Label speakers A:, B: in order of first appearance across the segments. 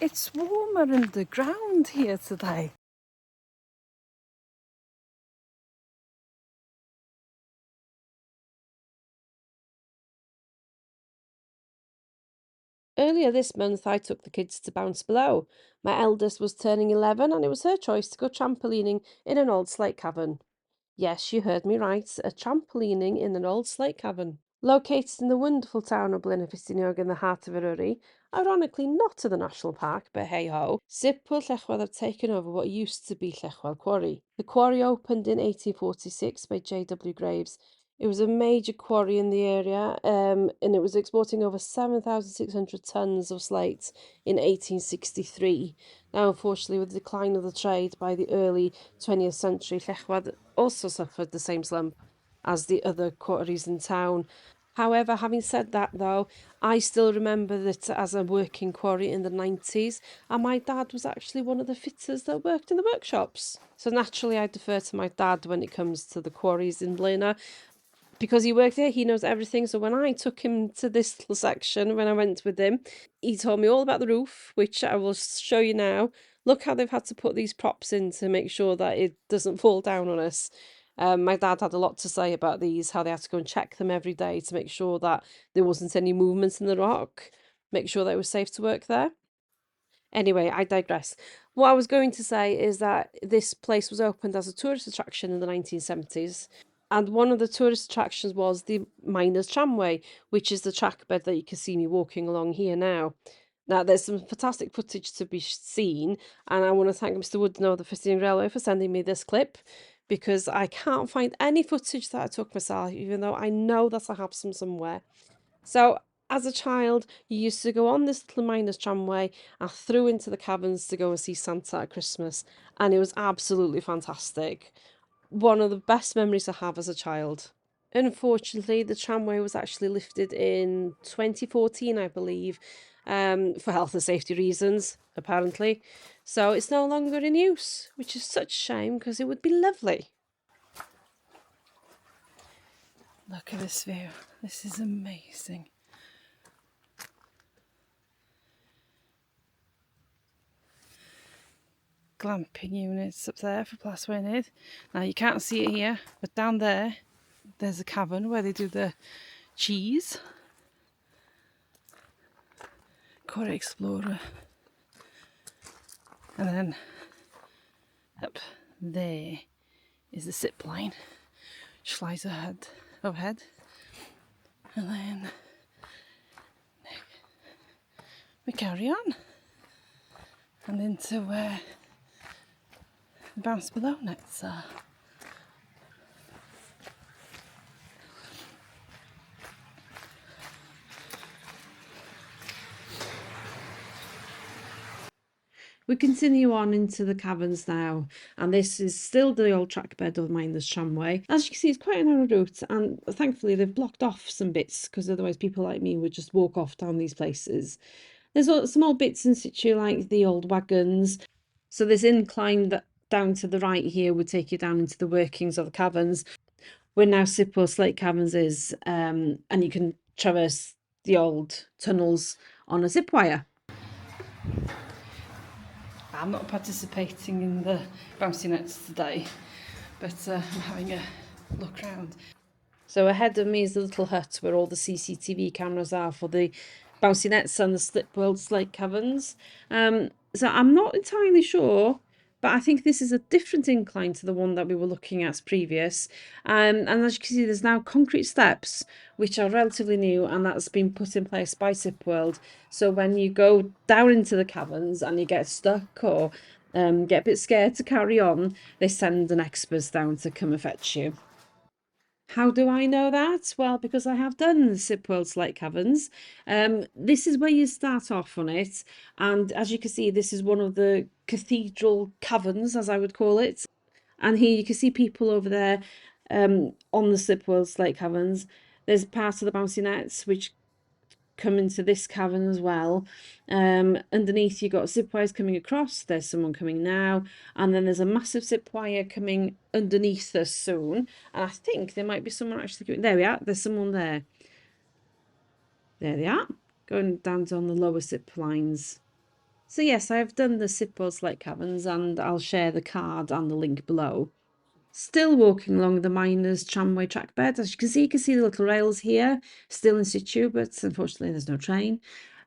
A: It's warmer underground here today.
B: Earlier this month, I took the kids to Bounce Below. My eldest was turning 11, and it was her choice to go trampolining in an old slate cavern. Yes, you heard me right, a trampolining in an old slate cavern. Located in the wonderful town of Blaenau in the heart of Eryri, ironically not to the national park, but hey ho, Zipworld Llechwedd have taken over what used to be Llechwedd Quarry. The quarry opened in 1846 by J.W. Graves. It was a major quarry in the area, and it was exporting over 7,600 tonnes of slate in 1863. Now, unfortunately, with the decline of the trade by the early 20th century, Llechwedd also suffered the same slump as the other quarries in town. However, having said that, though, I still remember that as a working quarry in the 90s, and my dad was actually one of the fitters that worked in the workshops. So naturally, I defer to my dad when it comes to the quarries in Blaenau. Because he worked there, he knows everything. So when I took him to this little section, when I went with him, he told me all about the roof, which I will show you now. Look how they've had to put these props in to make sure that it doesn't fall down on us. My dad had a lot to say about these, how they had to go and check them every day to make sure that there wasn't any movements in the rock, make sure that it was safe to work there. Anyway, I digress. What I was going to say is that this place was opened as a tourist attraction in the 1970s. And one of the tourist attractions was the Miners Tramway, which is the track bed that you can see me walking along here now. Now, there's some fantastic footage to be seen, and I want to thank Mr. Woodnow of the Fitting Railway for sending me this clip, because I can't find any footage that I took myself, even though I know that I have some somewhere. So, as a child, you used to go on this little miners tramway and through into the caverns to go and see Santa at Christmas, and it was absolutely fantastic. One of the best memories I have as a child. Unfortunately, the tramway was actually lifted in 2014, I believe, for health and safety reasons, apparently. So it's no longer in use, which is such a shame because it would be lovely.
A: Look at this view. This is amazing. Glamping units up there for Plaswynydd. Now you can't see it here, but down there, there's a cavern where they do the cheese. Quarry Explorer. And then up there is the zip line, which flies overhead. And then we carry on and into where the Bounce Below nets are.
B: We continue on into the caverns now, and this is still the old track bed of Miners Tramway. As you can see, it's quite a narrow route, and thankfully they've blocked off some bits, because otherwise people like me would just walk off down these places. There's some old bits in situ, like the old wagons. So this incline that down to the right here would take you down into the workings of the caverns, where now Zipworld Slate Caverns is, and you can traverse the old tunnels on a zip wire.
A: I'm not participating in the bouncy nets today, but I'm having a look around.
B: So ahead of me is the little hut where all the CCTV cameras are for the bouncy nets and the Zipworld Slate Caverns. So I'm not entirely sure, but I think this is a different incline to the one that we were looking at previous. And as you can see, there's now concrete steps, which are relatively new, and that's been put in place by Zipworld. So when you go down into the caverns and you get stuck or get a bit scared to carry on, they send an expert down to come and fetch you. How do I know that? Well, because I have done the Zipworld Slate Caverns. This is where you start off on it, and as you can see, this is one of the cathedral caverns, as I would call it. And here you can see people over there on the Zipworld Slate Caverns. There's part of the bouncy nets which come into this cavern as well. Underneath you've got zip wires coming across. There's someone coming now, and then there's a massive zip wire coming underneath us soon. And I think there might be someone actually going. There we are. There's someone there. There they are, going down on the lower zip lines. So yes, I've done the Zipworld Slate Caverns, and I'll share the card and the link below. Still walking along the miners' tramway track bed. As you can see the little rails here, still in situ, but unfortunately there's no train.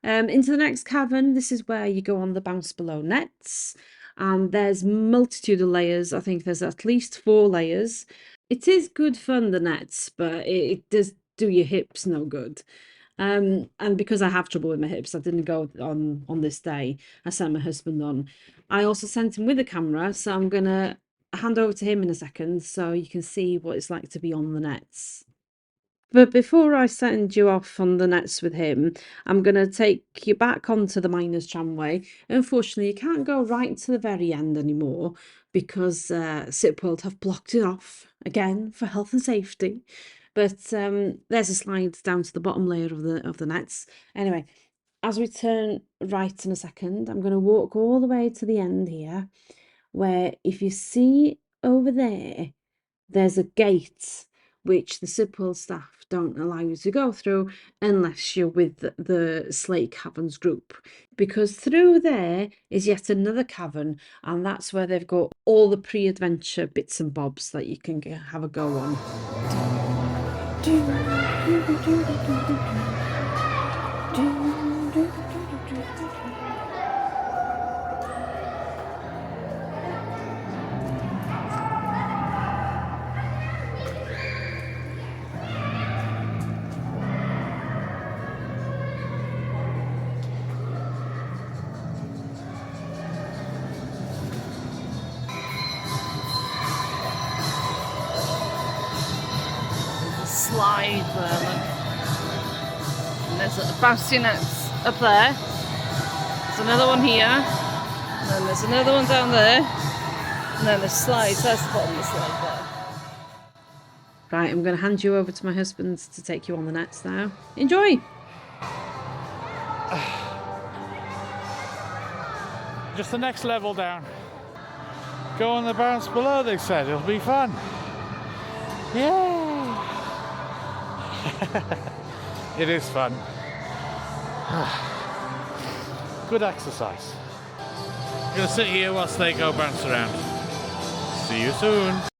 B: Into the next cavern, this is where you go on the bounce below nets. And there's multitude of layers. I think there's at least 4 layers. It is good fun, the nets, but it does do your hips no good. And because I have trouble with my hips, I didn't go on this day. I sent my husband on. I also sent him with a camera, so I'm gonna hand over to him in a second so you can see what it's like to be on the nets. But before I send you off on the nets with him, I'm going to take you back onto the miners' tramway. Unfortunately, you can't go right to the very end anymore because Zipworld have blocked it off again for health and safety. But there's a slide down to the bottom layer of the nets. Anyway, as we turn right in a second, I'm going to walk all the way to the end here, where if you see over there, there's a gate which the Zipworld staff don't allow you to go through unless you're with the Slate Caverns group. Because through there is yet another cavern, and that's where they've got all the pre-adventure bits and bobs that you can have a go on.
A: Slide there, look. And there's a bouncy nets up there. There's another one here. And then there's another one down there. And then the slides, that's the bottom of the slide there.
B: Right, I'm going to hand you over to my husband to take you on the nets now. Enjoy!
C: Just the next level down. Go on the bounce below, they said. It'll be fun. Yay! It is fun. Good exercise. I'm going to sit here whilst they go bounce around. See you soon.